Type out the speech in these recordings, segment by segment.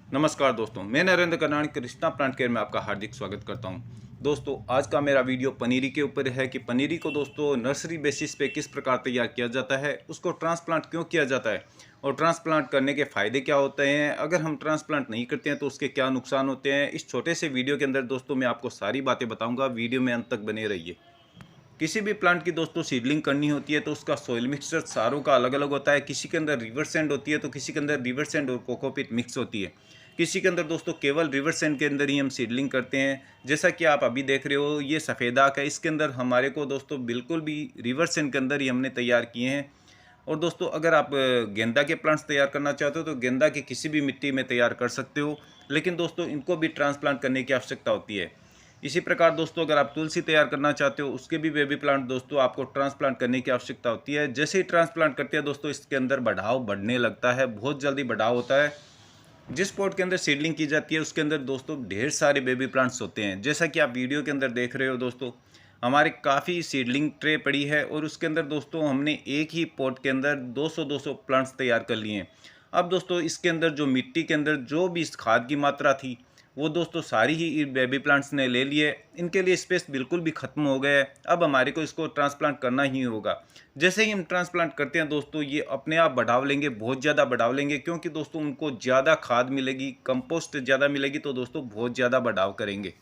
नमस्कार दोस्तों, मैं नरेंद्र कर्नाणी कृष्णा प्लांट केयर में आपका हार्दिक स्वागत करता हूं। दोस्तों, आज का मेरा वीडियो पनीरी के ऊपर है कि पनीरी को दोस्तों नर्सरी बेसिस पे किस प्रकार तैयार किया जाता है, उसको ट्रांसप्लांट क्यों किया जाता है और ट्रांसप्लांट करने के फ़ायदे क्या होते हैं, अगर हम ट्रांसप्लांट नहीं करते हैं तो उसके क्या नुकसान होते हैं। इस छोटे से वीडियो के अंदर दोस्तों मैं आपको सारी बातें बताऊँगा, वीडियो में अंत तक बने रहिए। किसी भी प्लांट की दोस्तों सीडलिंग करनी होती है तो उसका सॉइल मिक्सचर सारों का अलग अलग होता है। किसी के अंदर रिवर सैंड होती है तो किसी के अंदर रिवर सैंड और कोकोपीट मिक्स होती है। किसी के अंदर दोस्तों केवल रिवर सैंड के अंदर ही हम सीडलिंग करते हैं। जैसा कि आप अभी देख रहे हो, ये सफ़ेद आक है, इसके अंदर हमारे को दोस्तों बिल्कुल भी रिवर सैंड के अंदर ही हमने तैयार किए हैं। और दोस्तों, अगर आप गेंदा के प्लांट्स तैयार करना चाहते हो तो गेंदा की किसी भी मिट्टी में तैयार कर सकते हो, लेकिन दोस्तों इनको भी ट्रांसप्लांट करने की आवश्यकता होती है। इसी प्रकार दोस्तों, अगर आप तुलसी तैयार करना चाहते हो उसके भी बेबी प्लांट दोस्तों आपको ट्रांसप्लांट करने की आवश्यकता होती है। जैसे ही ट्रांसप्लांट करते हैं दोस्तों, इसके अंदर बढ़ाव बढ़ने लगता है, बहुत जल्दी बढ़ाव होता है। जिस पॉट के अंदर सीडलिंग की जाती है उसके अंदर दोस्तों ढेर सारे बेबी प्लांट्स होते हैं। जैसा कि आप वीडियो के अंदर देख रहे हो दोस्तों, हमारे काफ़ी सीडलिंग ट्रे पड़ी है और उसके अंदर दोस्तों हमने एक ही पॉट के अंदर 200-200 प्लांट्स तैयार कर लिए हैं। अब दोस्तों इसके अंदर जो मिट्टी के अंदर जो भी इस खाद की मात्रा थी वो दोस्तों सारी ही बेबी प्लांट्स ने ले लिए। इनके लिए स्पेस बिल्कुल भी ख़त्म हो गया है। अब हमारे को इसको ट्रांसप्लांट करना ही होगा। जैसे ही हम ट्रांसप्लांट करते हैं दोस्तों, ये अपने आप बढ़ाव लेंगे, बहुत ज़्यादा बढ़ाव लेंगे, क्योंकि दोस्तों उनको ज़्यादा खाद मिलेगी, कंपोस्ट ज़्यादा मिलेगी, तो दोस्तों बहुत ज़्यादा बढ़ाव करेंगे।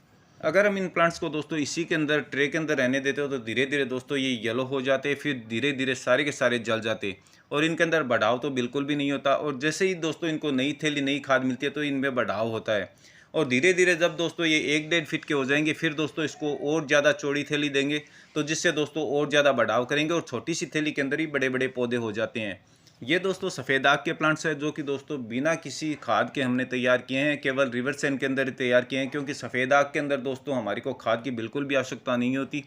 अगर हम इन प्लांट्स को दोस्तों इसी के अंदर ट्रे के अंदर रहने देते हो तो धीरे धीरे दोस्तों ये येलो हो जाते, फिर धीरे धीरे सारे के सारे जल जाते और इनके अंदर बढ़ाव तो बिल्कुल भी नहीं होता। और जैसे ही दोस्तों इनको नई थैली नई खाद मिलती है तो इनमें बढ़ाव होता है। और धीरे धीरे जब दोस्तों ये 1-1.5 फीट के हो जाएंगे, फिर दोस्तों इसको और ज़्यादा चौड़ी थैली देंगे, तो जिससे दोस्तों और ज़्यादा बढ़ाव करेंगे और छोटी सी थैली के अंदर ही बड़े बड़े पौधे हो जाते हैं। ये दोस्तों सफ़ेद आग के प्लांट्स हैं जो कि दोस्तों बिना किसी खाद के हमने तैयार किए हैं, केवल रिवर सैंड के अंदर ही तैयार किए हैं, क्योंकि सफ़ेद आग के अंदर दोस्तों हमारे को खाद की बिल्कुल भी आवश्यकता नहीं होती।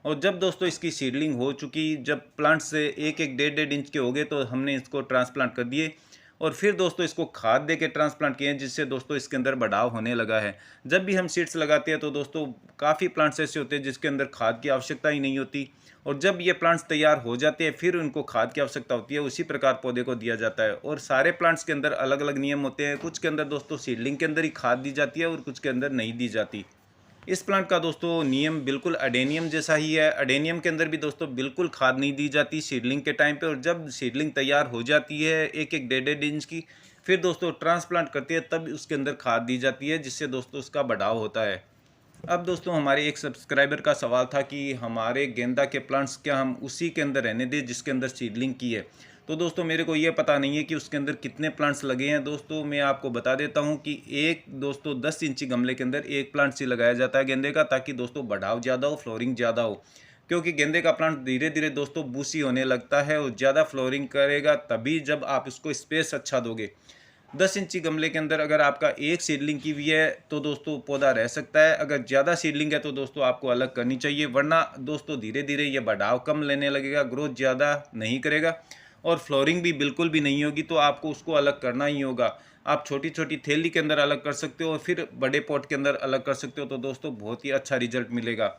और जब दोस्तों इसकी सीडलिंग हो चुकी, जब प्लांट्स से 1-1 1.5-1.5 इंच के हो गए तो हमने इसको ट्रांसप्लांट कर दिए और फिर दोस्तों इसको खाद दे के ट्रांसप्लांट किए हैं, जिससे दोस्तों इसके अंदर बढ़ाव होने लगा है। जब भी हम सीड्स लगाते हैं तो दोस्तों काफ़ी प्लांट्स ऐसे होते हैं जिसके अंदर खाद की आवश्यकता ही नहीं होती, और जब ये प्लांट्स तैयार हो जाते हैं फिर उनको खाद की आवश्यकता होती है। उसी प्रकार पौधे को दिया जाता है। और सारे प्लांट्स के अंदर अलग अलग नियम होते हैं। कुछ के अंदर दोस्तों सीडलिंग के अंदर ही खाद दी जाती है और कुछ के अंदर नहीं दी जाती। इस प्लांट का दोस्तों नियम बिल्कुल अडेनियम जैसा ही है। अडेनियम के अंदर भी दोस्तों बिल्कुल खाद नहीं दी जाती सीडलिंग के टाइम पे, और जब सीडलिंग तैयार हो जाती है 1-1 1.5-1.5 इंच की, फिर दोस्तों ट्रांसप्लांट करती है तब उसके अंदर खाद दी जाती है, जिससे दोस्तों उसका बढ़ाव होता है। अब दोस्तों हमारे एक सब्सक्राइबर का सवाल था कि हमारे गेंदा के प्लांट्स क्या हम उसी के अंदर रहने दें जिसके अंदर सीडलिंग की है। तो दोस्तों मेरे को ये पता नहीं है कि उसके अंदर कितने प्लांट्स लगे हैं। दोस्तों मैं आपको बता देता हूँ कि एक दोस्तों 10 इंची गमले के अंदर एक प्लांट ही लगाया जाता है गेंदे का, ताकि दोस्तों बढ़ाव ज़्यादा हो, फ्लोरिंग ज़्यादा हो। क्योंकि गेंदे का प्लांट धीरे धीरे दोस्तों बूसी होने लगता है और ज़्यादा फ्लोरिंग करेगा तभी जब आप उसको स्पेस अच्छा दोगे। 10 इंची गमले के अंदर अगर आपका एक सीडलिंग की हुई है तो दोस्तों पौधा रह सकता है। अगर ज़्यादा सीडलिंग है तो दोस्तों आपको अलग करनी चाहिए, वरना दोस्तों धीरे धीरे ये बढ़ाव कम लेने लगेगा, ग्रोथ ज़्यादा नहीं करेगा और फ्लोरिंग भी बिल्कुल भी नहीं होगी, तो आपको उसको अलग करना ही होगा। आप छोटी छोटी थैली के अंदर अलग कर सकते हो और फिर बड़े पॉट के अंदर अलग कर सकते हो, तो दोस्तों बहुत ही अच्छा रिजल्ट मिलेगा।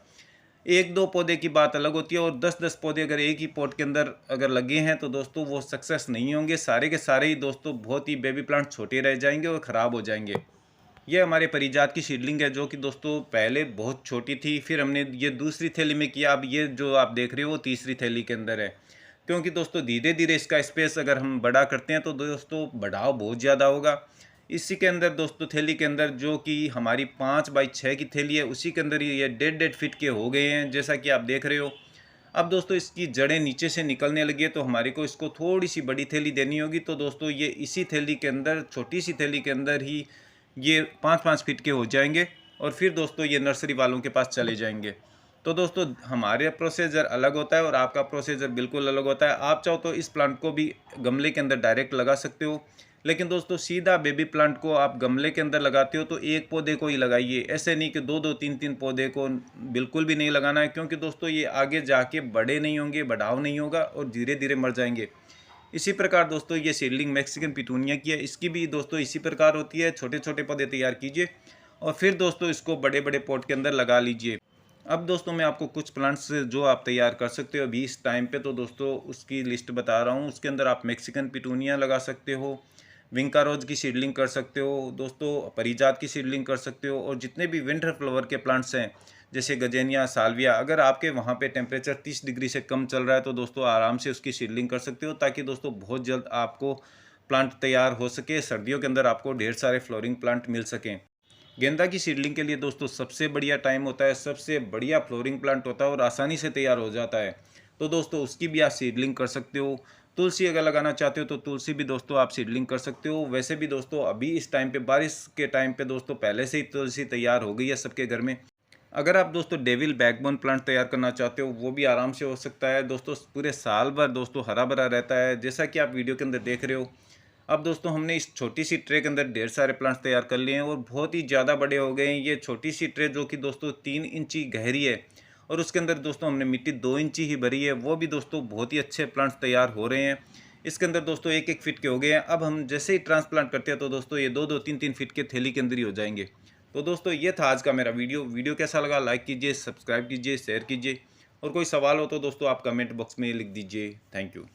1-2 पौधे की बात अलग होती है, और 10-10 पौधे अगर एक ही पॉट के अंदर अगर लगे हैं तो दोस्तों वो सक्सेस नहीं होंगे। सारे के सारे ही दोस्तों बहुत ही बेबी प्लांट छोटे रह जाएंगे और ख़राब हो जाएंगे। ये हमारे परिजात की सीडलिंग है जो कि दोस्तों पहले बहुत छोटी थी, फिर हमने ये दूसरी थैली में किया। अब ये जो आप देख रहे हो वो तीसरी थैली के अंदर है, क्योंकि दोस्तों धीरे धीरे इसका स्पेस अगर हम बड़ा करते हैं तो दोस्तों बढ़ाव बहुत ज़्यादा होगा। इसी के अंदर दोस्तों थैली के अंदर जो कि हमारी 5x6 की थैली है, उसी के अंदर ये 1.5-1.5 फीट के हो गए हैं, जैसा कि आप देख रहे हो। अब दोस्तों इसकी जड़ें नीचे से निकलने लगी है तो हमारे को इसको थोड़ी सी बड़ी थैली देनी होगी। तो दोस्तों ये इसी थैली के अंदर, छोटी सी थैली के अंदर ही ये 5-5 फीट के हो जाएंगे और फिर दोस्तों ये नर्सरी वालों के पास चले जाएंगे। तो दोस्तों हमारे प्रोसीजर अलग होता है और आपका प्रोसीजर बिल्कुल अलग होता है। आप चाहो तो इस प्लांट को भी गमले के अंदर डायरेक्ट लगा सकते हो, लेकिन दोस्तों सीधा बेबी प्लांट को आप गमले के अंदर लगाते हो तो एक पौधे को ही लगाइए। ऐसे नहीं कि 2-2 3-3 पौधे को बिल्कुल भी नहीं लगाना है, क्योंकि दोस्तों ये आगे जाके बड़े नहीं होंगे, बढ़ाव नहीं होगा और धीरे धीरे मर जाएंगे। इसी प्रकार दोस्तों ये सीडलिंग मैक्सिकन पिटूनिया की है, इसकी भी दोस्तों इसी प्रकार होती है। छोटे छोटे पौधे तैयार कीजिए और फिर दोस्तों इसको बड़े बड़े पॉट के अंदर लगा लीजिए। अब दोस्तों मैं आपको कुछ प्लांट्स जो आप तैयार कर सकते हो अभी इस टाइम पे, तो दोस्तों उसकी लिस्ट बता रहा हूँ। उसके अंदर आप मैक्सिकन पिटूनिया लगा सकते हो, विंका रोज की सीडलिंग कर सकते हो दोस्तों, परिजात की सीडलिंग कर सकते हो। और जितने भी विंटर फ्लावर के प्लांट्स हैं जैसे गजेनिया, साल्विया, अगर आपके वहाँ पे टेम्परेचर 30 डिग्री से कम चल रहा है तो दोस्तों आराम से उसकी सीडलिंग कर सकते हो, ताकि दोस्तों बहुत जल्द आपको प्लांट तैयार हो सके, सर्दियों के अंदर आपको ढेर सारे फ्लोरिंग प्लांट मिल सकें। गेंदा की सीडलिंग के लिए दोस्तों सबसे बढ़िया टाइम होता है, सबसे बढ़िया फ्लोरिंग प्लांट होता है और आसानी से तैयार हो जाता है, तो दोस्तों उसकी भी आप सीडलिंग कर सकते हो। तुलसी अगर लगाना चाहते हो तो तुलसी भी दोस्तों आप सीडलिंग कर सकते हो। वैसे भी दोस्तों अभी इस टाइम पे, बारिश के टाइम पे दोस्तों पहले से ही तुलसी तैयार हो गई है सबके घर में। अगर आप दोस्तों डेविल बैकबोन प्लांट तैयार करना चाहते हो वो भी आराम से हो सकता है दोस्तों, पूरे साल भर दोस्तों हरा भरा रहता है, जैसा कि आप वीडियो के अंदर देख रहे हो। अब दोस्तों हमने इस छोटी सी ट्रे के अंदर ढेर सारे प्लांट्स तैयार कर लिए हैं और बहुत ही ज़्यादा बड़े हो गए हैं। ये छोटी सी ट्रे जो कि दोस्तों 3 इंची गहरी है और उसके अंदर दोस्तों हमने मिट्टी 2 इंची ही भरी है, वो भी दोस्तों बहुत ही अच्छे प्लांट्स तैयार हो रहे हैं। इसके अंदर दोस्तों 1-1 फीट के हो गए हैं। अब हम जैसे ही ट्रांसप्लांट करते हैं तो दोस्तों ये 2-2, 3-3 फीट के थैली के अंदर ही हो जाएंगे। तो दोस्तों ये था आज का मेरा वीडियो कैसा लगा लाइक कीजिए, सब्सक्राइब कीजिए, शेयर कीजिए और कोई सवाल हो तो दोस्तों आप कमेंट बॉक्स में लिख दीजिए। Thank you.